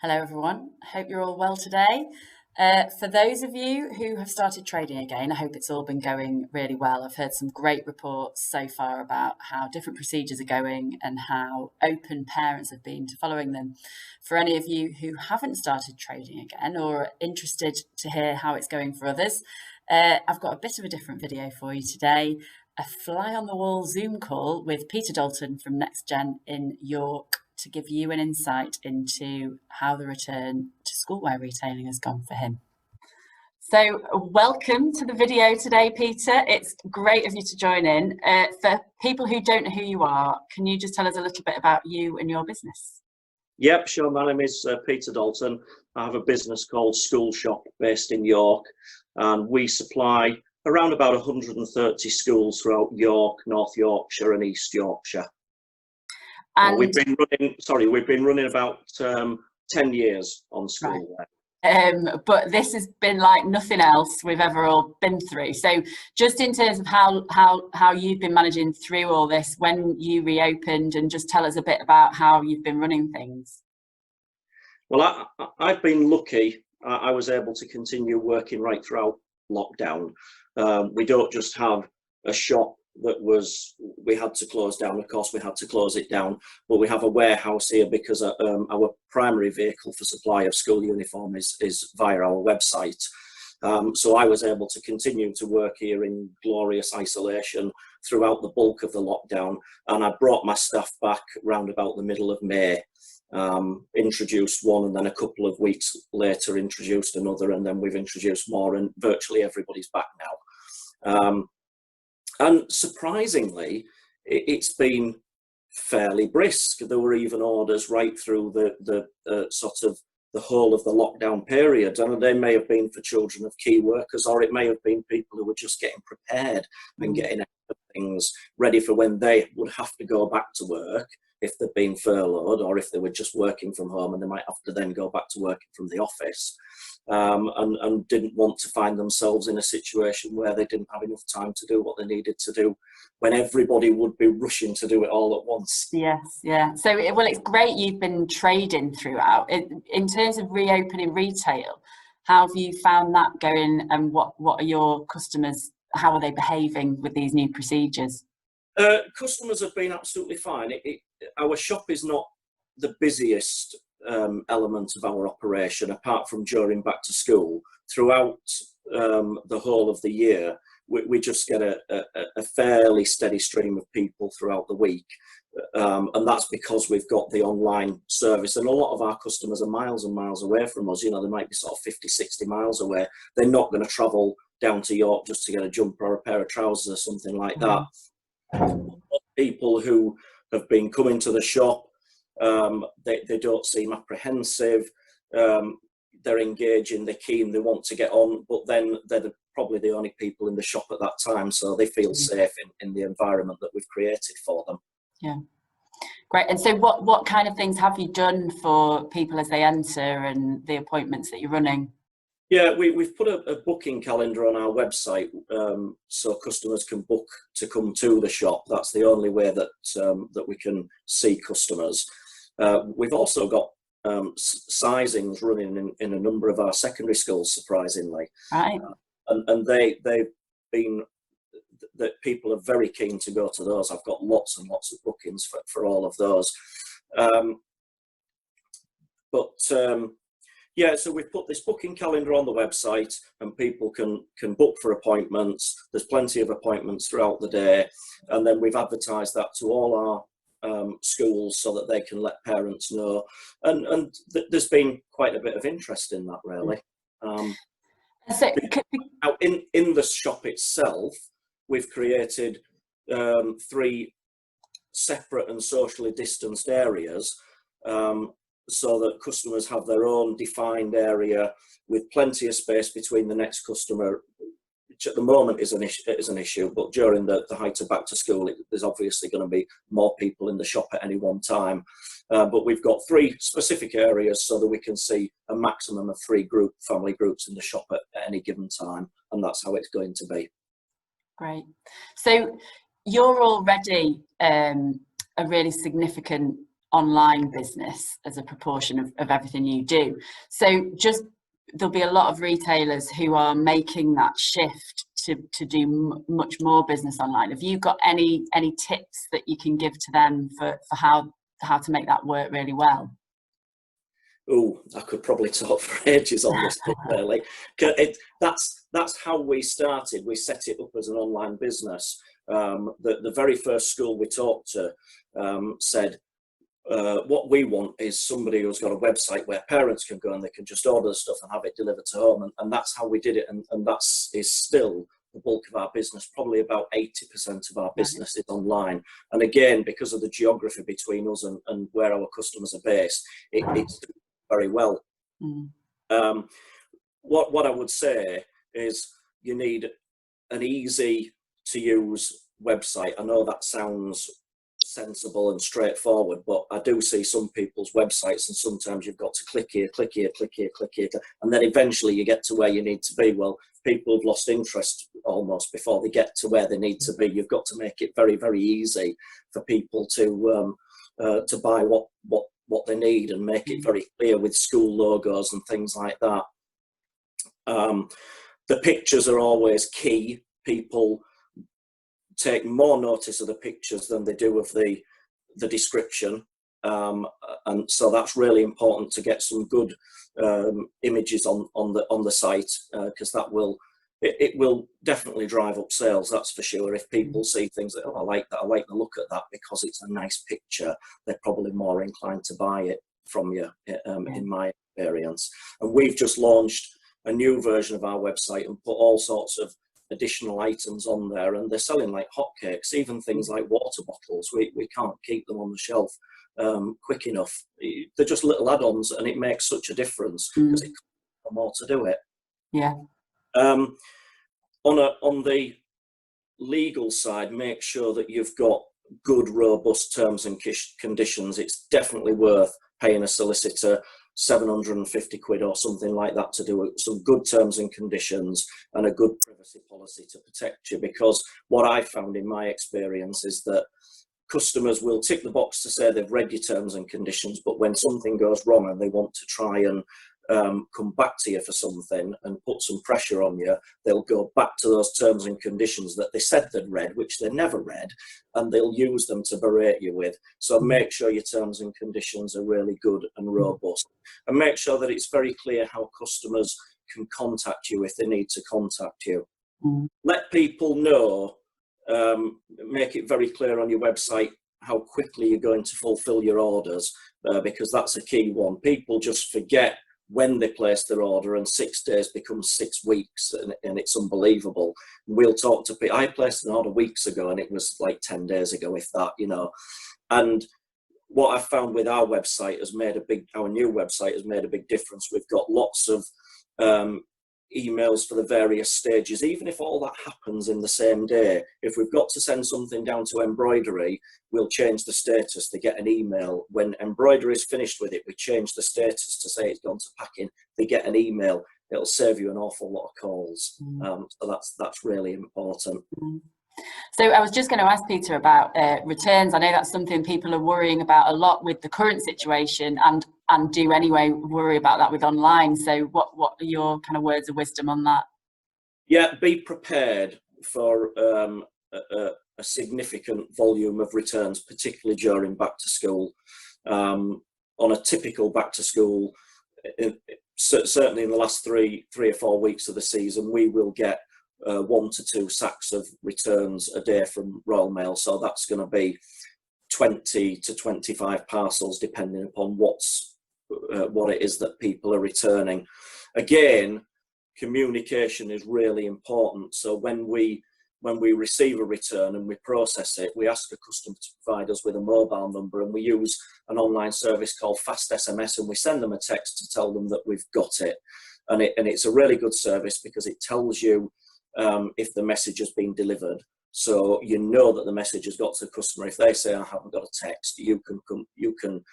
Hello everyone, hope you're all well today. For those of you who have started trading again, I hope it's all been going really well. I've heard some great reports so far about how different procedures are going and how open parents have been to following them. For any of you who haven't started trading again or are interested to hear how it's going for others, I've got a bit of a different video for you today. A fly-on-the-wall Zoom call with Peter Dalton from NextGen in York to give you an insight into how the return to schoolwear retailing has gone for him. So welcome to the video today, Peter. It's great of you to join in. For people who don't know who you are, can you just tell us a little bit about you and your business? Yep, sure. My name is Peter Dalton. I have a business called School Shop based in York, and we supply around about 130 schools throughout York, North Yorkshire and East Yorkshire. And we've been running about 10 years on schoolwear. Right. But this has been like nothing else we've ever all been through. So just in terms of how you've been managing through all this when you reopened, and just tell us a bit about how you've been running things. Well, I've been lucky. I was able to continue working right throughout lockdown. We don't just have a shop that we had to close down. Of course, we had to close it down, but we have a warehouse here because our primary vehicle for supply of school uniform is via our website. So I was able to continue to work here in glorious isolation throughout the bulk of the lockdown, and I brought my staff back round about the middle of May. Introduced one, and then a couple of weeks later introduced another, and then we've introduced more, and virtually everybody's back now. And surprisingly, it's been fairly brisk. There were even orders right through the sort of the whole of the lockdown period, and they may have been for children of key workers, or it may have been people who were just getting prepared and getting things ready for when they would have to go back to work if they'd been furloughed, or if they were just working from home and they might have to then go back to working from the office, and didn't want to find themselves in a situation where they didn't have enough time to do what they needed to do when everybody would be rushing to do it all at once. Yes, yeah. So, well, it's great you've been trading throughout. In terms of reopening retail, how have you found that going, and what are your customers, how are they behaving with these new procedures? Customers have been absolutely fine. Our shop is not the busiest element of our operation, apart from during back to school. Throughout the whole of the year, we just get a fairly steady stream of people throughout the week, and that's because we've got the online service, and a lot of our customers are miles and miles away from us. You know, they might be sort of 50-60 miles away. They're not going to travel down to York just to get a jumper or a pair of trousers or something like that. People who have been coming to the shop, they don't seem apprehensive, they're engaging, they're keen, they want to get on, but then they're probably the only people in the shop at that time, so they feel safe in the environment that we've created for them. Yeah, great. And so what kind of things have you done for people as they enter, and the appointments that you're running? Yeah, we've put a booking calendar on our website, so customers can book to come to the shop. That's the only way that we can see customers. We've also got sizings running in a number of our secondary schools, surprisingly. Right. And they've been, that people are very keen to go to those. I've got lots and lots of bookings for all of those. Yeah, so we've put this booking calendar on the website, and people can book for appointments. There's plenty of appointments throughout the day, and then we've advertised that to all our schools so that they can let parents know. And there's been quite a bit of interest in that, really. Now, in the shop itself, we've created 3 separate and socially distanced areas, so that customers have their own defined area with plenty of space between the next customer, which at the moment is an issue, but during the height of back to school, there's obviously going to be more people in the shop at any one time. But we've got 3 specific areas so that we can see a maximum of 3 family groups in the shop at any given time, and that's how it's going to be. Great. So you're already a really significant online business as a proportion of everything you do. So just there'll be a lot of retailers who are making that shift to do much more business online. Have you got any tips that you can give to them for how to make that work really well? Oh, I could probably talk for ages on this, but really, that's how we started. We set it up as an online business. The very first school we talked to said, what we want is somebody who's got a website where parents can go and they can just order the stuff and have it delivered to home. And that's how we did it. And is still the bulk of our business. Probably about 80% of our business is online. And again, because of the geography between us and where our customers are based, it's doing very well. What I would say is you need an easy to use website. I know that sounds sensible and straightforward, but I do see some people's websites and sometimes you've got to click here, click here, click here, click here, and then eventually you get to where you need to be. Well, people have lost interest almost before they get to where they need to be. You've got to make it very, very easy for people to buy what they need and make it very clear with school logos and things like that. The pictures are always key. People take more notice of the pictures than they do of the description, and so that's really important to get some good images on the site, because that will definitely drive up sales, that's for sure. If people see things that, oh, I like that, I like the look at that because it's a nice picture, they're probably more inclined to buy it from you, in my experience. And we've just launched a new version of our website and put all sorts of additional items on there, and they're selling like hotcakes. Even things like water bottles, we can't keep them on the shelf quick enough. They're just little add-ons, and it makes such a difference because it costs more to do it. On the legal side, make sure that you've got good, robust terms and conditions. It's definitely worth paying a solicitor 750 quid or something like that to do some good terms and conditions and a good privacy policy to protect you, because what I found in my experience is that customers will tick the box to say they've read your terms and conditions, but when something goes wrong and they want to try and come back to you for something and put some pressure on you, they'll go back to those terms and conditions that they said they'd read, which they never read, and they'll use them to berate you with. So make sure your terms and conditions are really good and robust, and make sure that it's very clear how customers can contact you if they need to contact you. Let people know, make it very clear on your website how quickly you're going to fulfill your orders, because that's a key one. People just forget when they place their order, and 6 days becomes 6 weeks, and it's unbelievable. We'll talk to people. I placed an order weeks ago and it was like 10 days ago, if that, and what I found with our website our new website has made a big difference. We've got lots of emails for the various stages. Even if all that happens in the same day, if we've got to send something down to embroidery, we'll change the status to get an email. When embroidery is finished with it, we change the status to say it's gone to packing. They get an email. It'll save you an awful lot of calls. So that's really important. So I was just going to ask Peter about returns. I know that's something people are worrying about a lot with the current situation, and do anyway worry about that with online. So what are your kind of words of wisdom on that? Yeah, be prepared for a significant volume of returns, particularly during back to school. On a typical back to school, certainly in the last three or 4 weeks of the season, we will get 1 to 2 sacks of returns a day from Royal Mail. So that's going to be 20 to 25 parcels, depending upon what it is that people are returning. Again, communication is really important. So when we receive a return and we process it, we ask a customer to provide us with a mobile number, and we use an online service called Fast SMS, and we send them a text to tell them that we've got it. And it's a really good service because it tells you if the message has been delivered. So you know that the message has got to the customer. If they say, I haven't got a text, you can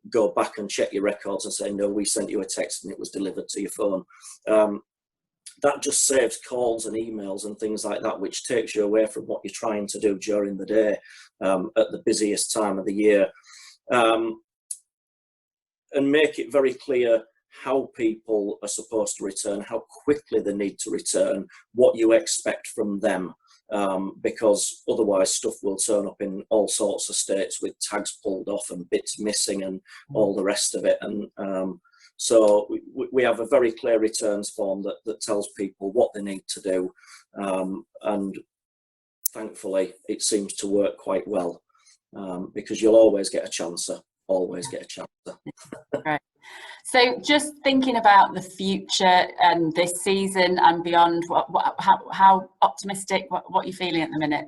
go back and check your records and say, no, we sent you a text and it was delivered to your phone. That just saves calls and emails and things like that, which takes you away from what you're trying to do during the day at the busiest time of the year. and make it very clear how people are supposed to return, how quickly they need to return, what you expect from them. Because otherwise stuff will turn up in all sorts of states with tags pulled off and bits missing and all the rest of it. And so we have a very clear returns form that tells people what they need to do. And thankfully, it seems to work quite well, because you'll always get a chancer, always get a chancer. Right. So just thinking about the future and this season and beyond, how optimistic, what are you feeling at the minute?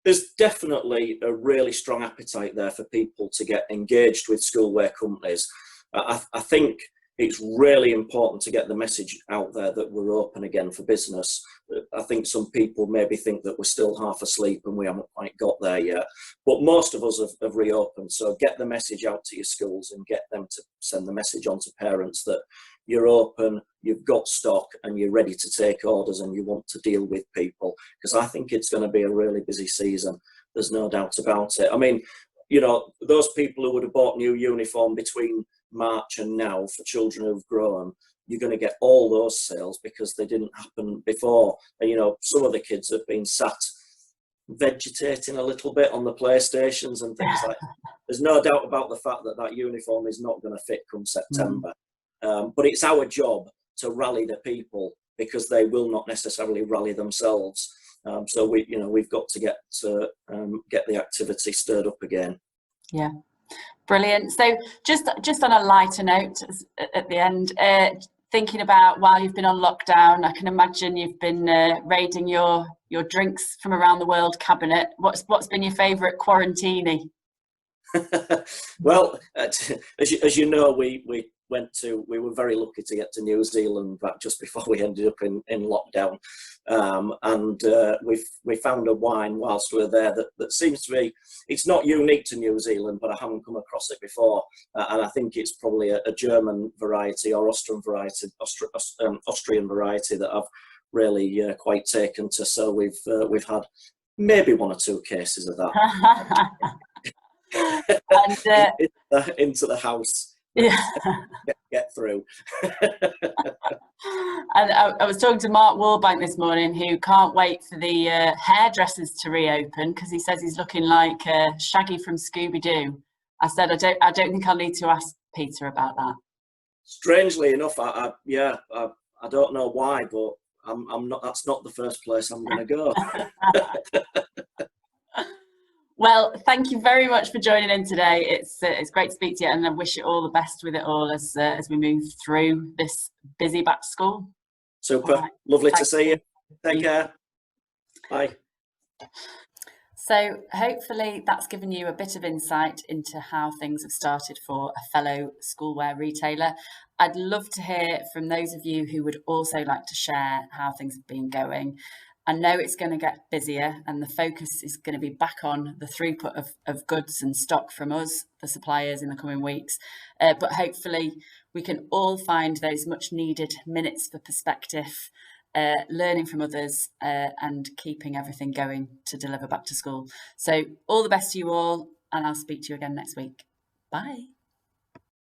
There's definitely a really strong appetite there for people to get engaged with schoolwear companies. I think it's really important to get the message out there that we're open again for business. I think some people maybe think that we're still half asleep and we haven't quite got there yet. But most of us have reopened. So get the message out to your schools and get them to send the message on to parents that you're open, you've got stock, and you're ready to take orders and you want to deal with people. Because I think it's going to be a really busy season. There's no doubt about it. I mean, you know, those people who would have bought new uniform between March and now for children who've grown, you're going to get all those sales because they didn't happen before. And, you know, some of the kids have been sat vegetating a little bit on the PlayStations and things like that. There's no doubt about the fact that that uniform is not going to fit come September. But it's our job to rally the people because they will not necessarily rally themselves. So we've got to get the activity stirred up again. Yeah. Brilliant. So just on a lighter note at the end, thinking about while you've been on lockdown, I can imagine you've been raiding your drinks from around the world cabinet. What's been your favourite quarantini? Well, as you know, we were very lucky to get to New Zealand back just before we ended up in lockdown, and we found a wine whilst we were there that seems to be, it's not unique to New Zealand, but I haven't come across it before, and I think it's probably a German variety or Austrian variety that I've really quite taken to. So we've had maybe one or two cases of that. And, into the house. Yeah. Get through. And I was talking to Mark Warbank this morning, who can't wait for the hairdressers to reopen because he says he's looking like Shaggy from Scooby-Doo. I said I don't think I'll need to ask Peter about that. Strangely enough, I don't know why, but I'm not. That's not the first place I'm going to go. Well, thank you very much for joining in today. It's great to speak to you, and I wish you all the best with it all as we move through this busy back to school. Super. Right. Lovely to see you. Take care. Bye. So hopefully that's given you a bit of insight into how things have started for a fellow schoolwear retailer. I'd love to hear from those of you who would also like to share how things have been going. I know it's going to get busier and the focus is going to be back on the throughput of goods and stock from us, the suppliers, in the coming weeks. But hopefully we can all find those much needed minutes for perspective, learning from others, and keeping everything going to deliver back to school. So all the best to you all, and I'll speak to you again next week. Bye.